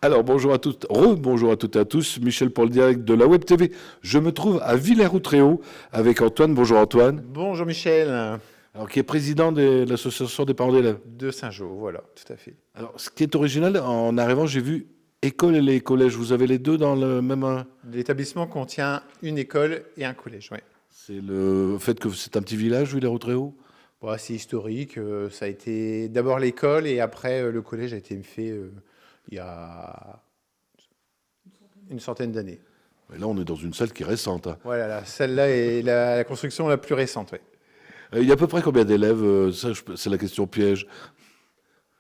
Alors, bonjour à toutes, bonjour à toutes et à tous. Michel pour le direct de la Web TV. Je me trouve à Villers-Outréau avec Antoine. Bonjour Antoine. Bonjour Michel. Alors, qui est président de l'association des parents d'élèves. De Saint-Jean, voilà, tout à fait. Alors, ce qui est original, en arrivant, j'ai vu école et les collèges. Vous avez les deux dans le même... L'établissement contient une école et un collège, oui. C'est le fait que c'est un petit village, Villers-Outréau. Bon, c'est historique. Ça a été d'abord l'école et après le collège a été fait il y a une centaine d'années. Et là, on est dans une salle qui est récente. Hein. Voilà, celle-là est la construction la plus récente, oui. Il y a à peu près combien d'élèves? Ça, c'est la question piège.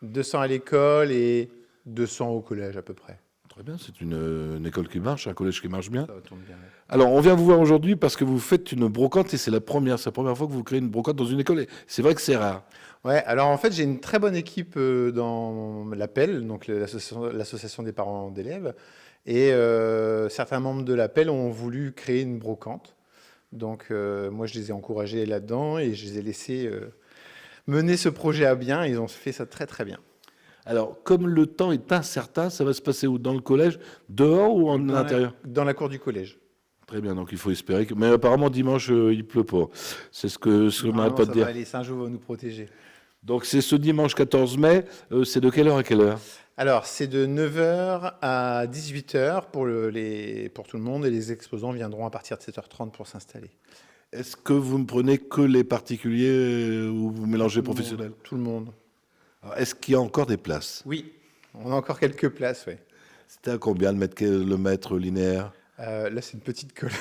200 à l'école et 200 au collège à peu près. Très bien, c'est une école qui marche, un collège qui marche bien. Ça tourne bien. Ouais. Alors, on vient vous voir aujourd'hui parce que vous faites une brocante et c'est la première fois que vous créez une brocante dans une école. C'est vrai que c'est rare. Ouais, alors en fait, j'ai une très bonne équipe dans l'APEL, donc l'association des parents d'élèves. Et certains membres de l'APEL ont voulu créer une brocante. Donc moi, je les ai encouragés là-dedans et je les ai laissés mener ce projet à bien. Ils ont fait ça très, très bien. Alors, comme le temps est incertain, ça va se passer où? Dans le collège, dehors ou en intérieur? Dans la cour du collège. Très bien, donc il faut espérer que... Mais apparemment, dimanche, il pleut pas. C'est ce qu'on n'arrête pas de dire. Les Saint-Jean vont nous protéger. Donc c'est ce dimanche 14 mai. C'est de quelle heure à quelle heure? Alors, c'est de 9h à 18h pour tout le monde et les exposants viendront à partir de 7h30 pour s'installer. Est-ce que vous ne prenez que les particuliers ou vous mélangez professionnels? Tout le monde. Est-ce qu'il y a encore des places? Oui, on a encore quelques places, oui. C'était à combien le mètre linéaire? Là, c'est une petite colle.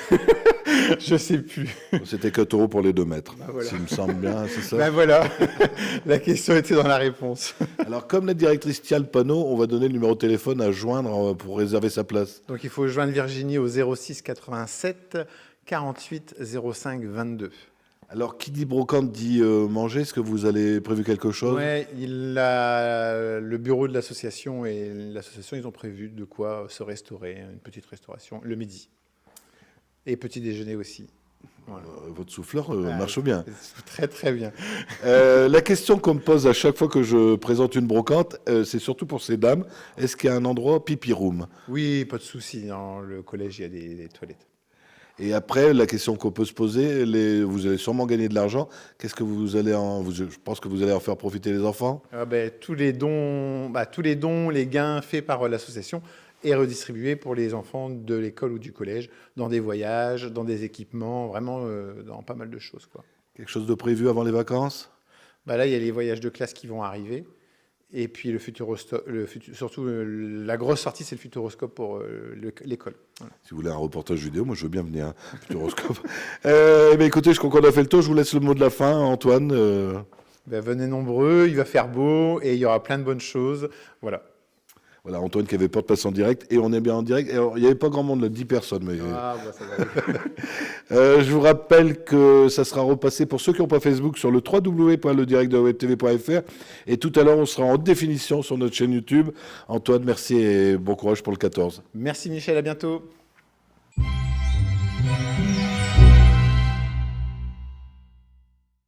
Je sais plus. C'était 4 € pour les 2 mètres. Bah voilà. Ça me semble bien, c'est ça? Ben voilà, la question était dans la réponse. Alors, comme la directrice tient le panneau, on va donner le numéro de téléphone à joindre pour réserver sa place. Donc, il faut joindre Virginie au 06 87 48 05 22. Alors, qui dit brocante dit manger. Est-ce que vous avez prévu quelque chose? Oui, le bureau de l'association et l'association, ils ont prévu de quoi se restaurer, une petite restauration le midi. Et petit déjeuner aussi. Voilà. Votre souffleur marche bien. Très, très bien. La question qu'on me pose à chaque fois que je présente une brocante, c'est surtout pour ces dames. Est-ce qu'il y a un endroit pipi room? Oui, pas de souci. Dans le collège, il y a des toilettes. Et après, la question qu'on peut se poser, vous allez sûrement gagner de l'argent. Qu'est-ce que vous allez je pense que vous allez en faire profiter les enfants? Tous les dons, les gains faits par l'association est redistribué pour les enfants de l'école ou du collège, dans des voyages, dans des équipements, vraiment dans pas mal de choses, quoi. Quelque chose de prévu avant les vacances? Là, il y a les voyages de classe qui vont arriver. Et puis surtout la grosse sortie, c'est le futuroscope pour l'école. Voilà. Si vous voulez un reportage vidéo, moi je veux bien venir, hein, futuroscope. Écoutez, je crois qu'on a fait le tour. Je vous laisse le mot de la fin, Antoine. Venez nombreux, il va faire beau et il y aura plein de bonnes choses. Voilà. Voilà, Antoine qui avait peur de passer en direct, et on est bien en direct. Alors, il n'y avait pas grand monde, 10 personnes. Mais... ça va. Je vous rappelle que ça sera repassé pour ceux qui n'ont pas Facebook sur le www.ledirectdewebtv.fr. Et tout à l'heure, on sera en définition sur notre chaîne YouTube. Antoine, merci et bon courage pour le 14. Merci Michel, à bientôt.